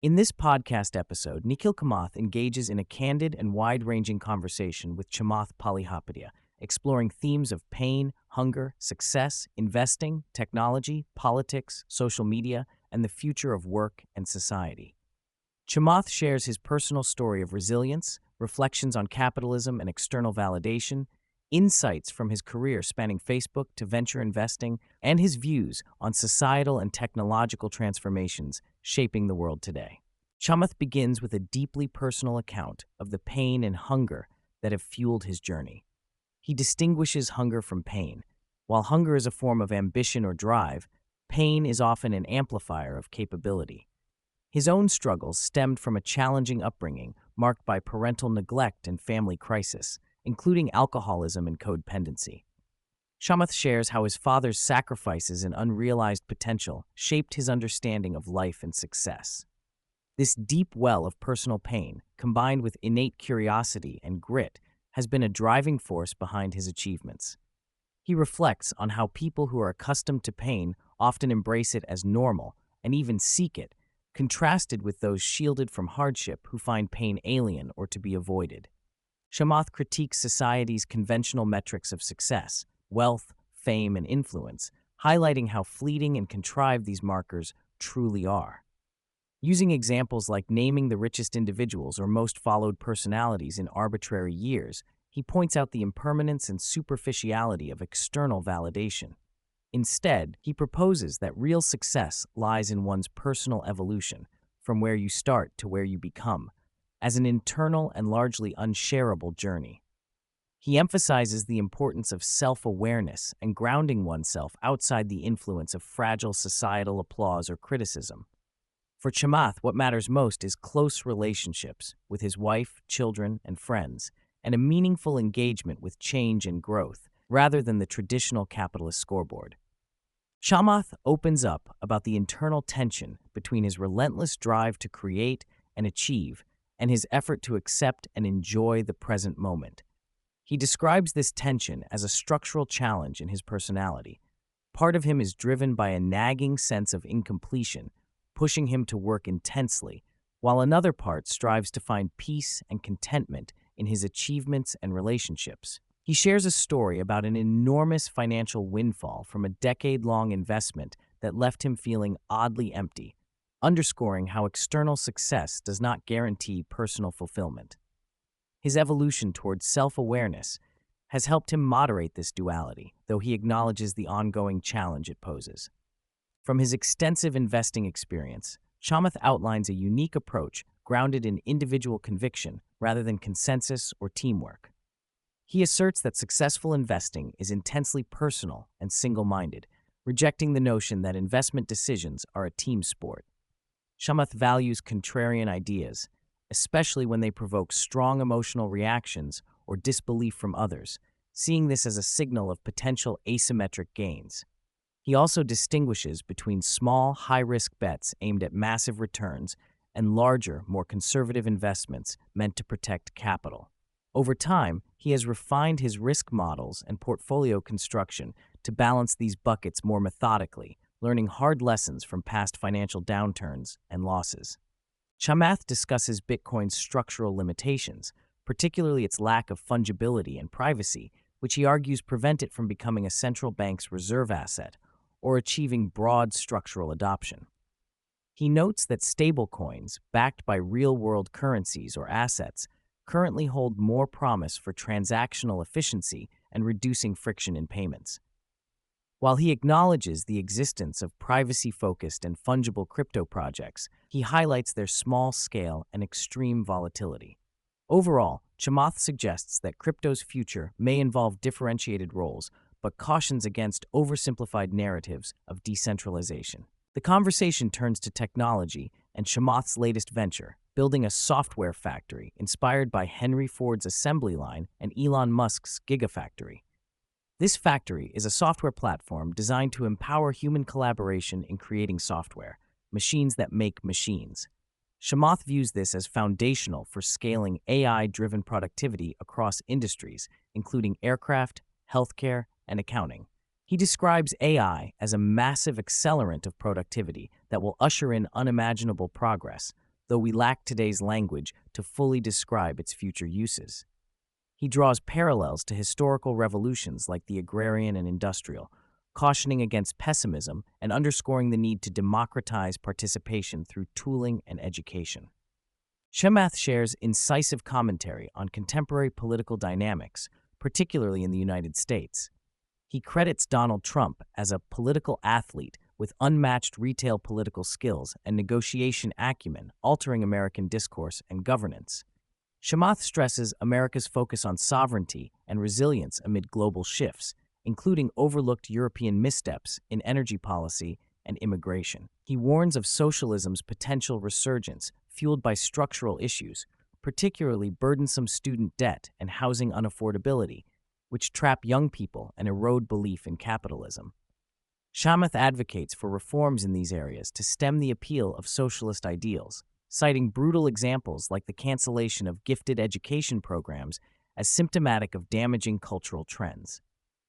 In this podcast episode, Nikhil Kamath engages in a candid and wide-ranging conversation with Chamath Palihapitiya, exploring themes of pain, hunger, success, investing, technology, politics, social media, and the future of work and society. Chamath shares his personal story of resilience, reflections on capitalism and external validation, insights from his career spanning Facebook to venture investing, and his views on societal and technological transformations shaping the world today. Chamath begins with a deeply personal account of the pain and hunger that have fueled his journey. He distinguishes hunger from pain. While hunger is a form of ambition or drive, pain is often an amplifier of capability. His own struggles stemmed from a challenging upbringing marked by parental neglect and family crisis, including alcoholism and codependency. Chamath shares how his father's sacrifices and unrealized potential shaped his understanding of life and success. This deep well of personal pain, combined with innate curiosity and grit, has been a driving force behind his achievements. He reflects on how people who are accustomed to pain often embrace it as normal and even seek it, contrasted with those shielded from hardship who find pain alien or to be avoided. Chamath critiques society's conventional metrics of success, wealth, fame, and influence, highlighting how fleeting and contrived these markers truly are. Using examples like naming the richest individuals or most followed personalities in arbitrary years, he points out the impermanence and superficiality of external validation. Instead, he proposes that real success lies in one's personal evolution, from where you start to where you become, as an internal and largely unshareable journey. He emphasizes the importance of self-awareness and grounding oneself outside the influence of fragile societal applause or criticism. For Chamath, what matters most is close relationships with his wife, children, and friends, and a meaningful engagement with change and growth, rather than the traditional capitalist scoreboard. Chamath opens up about the internal tension between his relentless drive to create and achieve and his effort to accept and enjoy the present moment. He describes this tension as a structural challenge in his personality. Part of him is driven by a nagging sense of incompletion, pushing him to work intensely, while another part strives to find peace and contentment in his achievements and relationships. He shares a story about an enormous financial windfall from a decade-long investment that left him feeling oddly empty, underscoring how external success does not guarantee personal fulfillment. His evolution towards self-awareness has helped him moderate this duality, though he acknowledges the ongoing challenge it poses. From his extensive investing experience, Chamath outlines a unique approach grounded in individual conviction rather than consensus or teamwork. He asserts that successful investing is intensely personal and single-minded, rejecting the notion that investment decisions are a team sport. Chamath values contrarian ideas, especially when they provoke strong emotional reactions or disbelief from others, seeing this as a signal of potential asymmetric gains. He also distinguishes between small, high-risk bets aimed at massive returns and larger, more conservative investments meant to protect capital. Over time, he has refined his risk models and portfolio construction to balance these buckets more methodically, learning hard lessons from past financial downturns and losses. Chamath discusses Bitcoin's structural limitations, particularly its lack of fungibility and privacy, which he argues prevent it from becoming a central bank's reserve asset or achieving broad structural adoption. He notes that stablecoins, backed by real-world currencies or assets, currently hold more promise for transactional efficiency and reducing friction in payments. While he acknowledges the existence of privacy-focused and fungible crypto projects, he highlights their small scale and extreme volatility. Overall, Chamath suggests that crypto's future may involve differentiated roles, but cautions against oversimplified narratives of decentralization. The conversation turns to technology and Chamath's latest venture, building a software factory inspired by Henry Ford's assembly line and Elon Musk's Gigafactory. This factory is a software platform designed to empower human collaboration in creating software, machines that make machines. Chamath views this as foundational for scaling AI-driven productivity across industries, including aircraft, healthcare, and accounting. He describes AI as a massive accelerant of productivity that will usher in unimaginable progress, though we lack today's language to fully describe its future uses. He draws parallels to historical revolutions like the agrarian and industrial, cautioning against pessimism and underscoring the need to democratize participation through tooling and education. Chamath shares incisive commentary on contemporary political dynamics, particularly in the United States. He credits Donald Trump as a political athlete with unmatched retail political skills and negotiation acumen, altering American discourse and governance. Chamath stresses America's focus on sovereignty and resilience amid global shifts, including overlooked European missteps in energy policy and immigration. He warns of socialism's potential resurgence, fueled by structural issues, particularly burdensome student debt and housing unaffordability, which trap young people and erode belief in capitalism. Chamath advocates for reforms in these areas to stem the appeal of socialist ideals, citing brutal examples like the cancellation of gifted education programs as symptomatic of damaging cultural trends.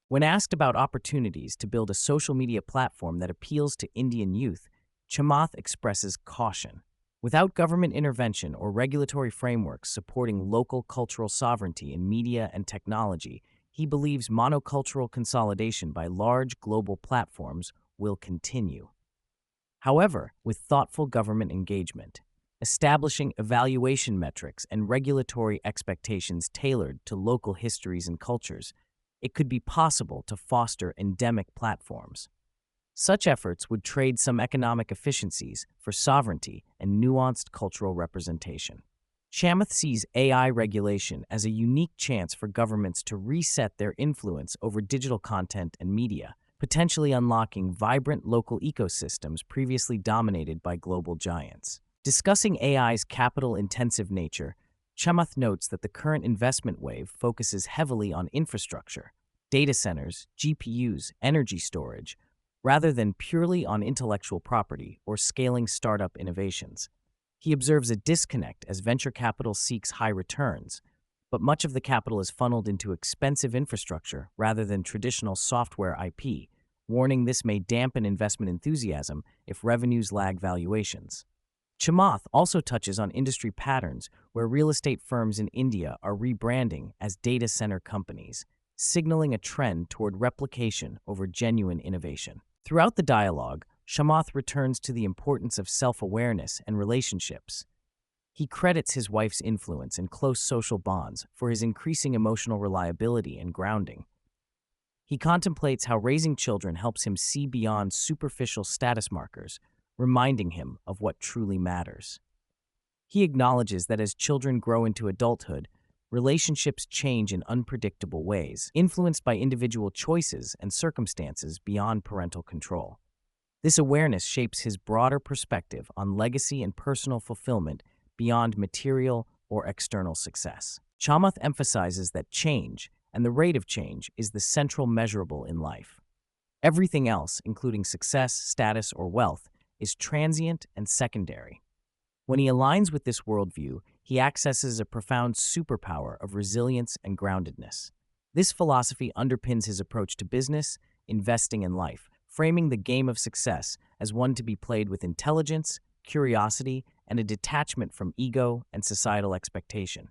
When asked about opportunities to build a social media platform that appeals to Indian youth, Chamath expresses caution. Without government intervention or regulatory frameworks supporting local cultural sovereignty in media and technology, he believes monocultural consolidation by large global platforms will continue. However, with thoughtful government engagement, establishing evaluation metrics and regulatory expectations tailored to local histories and cultures, it could be possible to foster endemic platforms. Such efforts would trade some economic efficiencies for sovereignty and nuanced cultural representation. Chamath sees AI regulation as a unique chance for governments to reset their influence over digital content and media, potentially unlocking vibrant local ecosystems previously dominated by global giants. Discussing AI's capital-intensive nature, Chamath notes that the current investment wave focuses heavily on infrastructure, data centers, GPUs, energy storage, rather than purely on intellectual property or scaling startup innovations. He observes a disconnect as venture capital seeks high returns, but much of the capital is funneled into expensive infrastructure rather than traditional software IP, warning this may dampen investment enthusiasm if revenues lag valuations. Chamath also touches on industry patterns where real estate firms in India are rebranding as data center companies, signaling a trend toward replication over genuine innovation. Throughout the dialogue, Chamath returns to the importance of self-awareness and relationships. He credits his wife's influence and close social bonds for his increasing emotional reliability and grounding. He contemplates how raising children helps him see beyond superficial status markers, reminding him of what truly matters. He acknowledges that as children grow into adulthood, relationships change in unpredictable ways, influenced by individual choices and circumstances beyond parental control. This awareness shapes his broader perspective on legacy and personal fulfillment beyond material or external success. Chamath emphasizes that change, and the rate of change, is the central measurable in life. Everything else, including success, status, or wealth, is transient and secondary. When he aligns with this worldview, he accesses a profound superpower of resilience and groundedness. This philosophy underpins his approach to business, investing, and life, framing the game of success as one to be played with intelligence, curiosity, and a detachment from ego and societal expectation.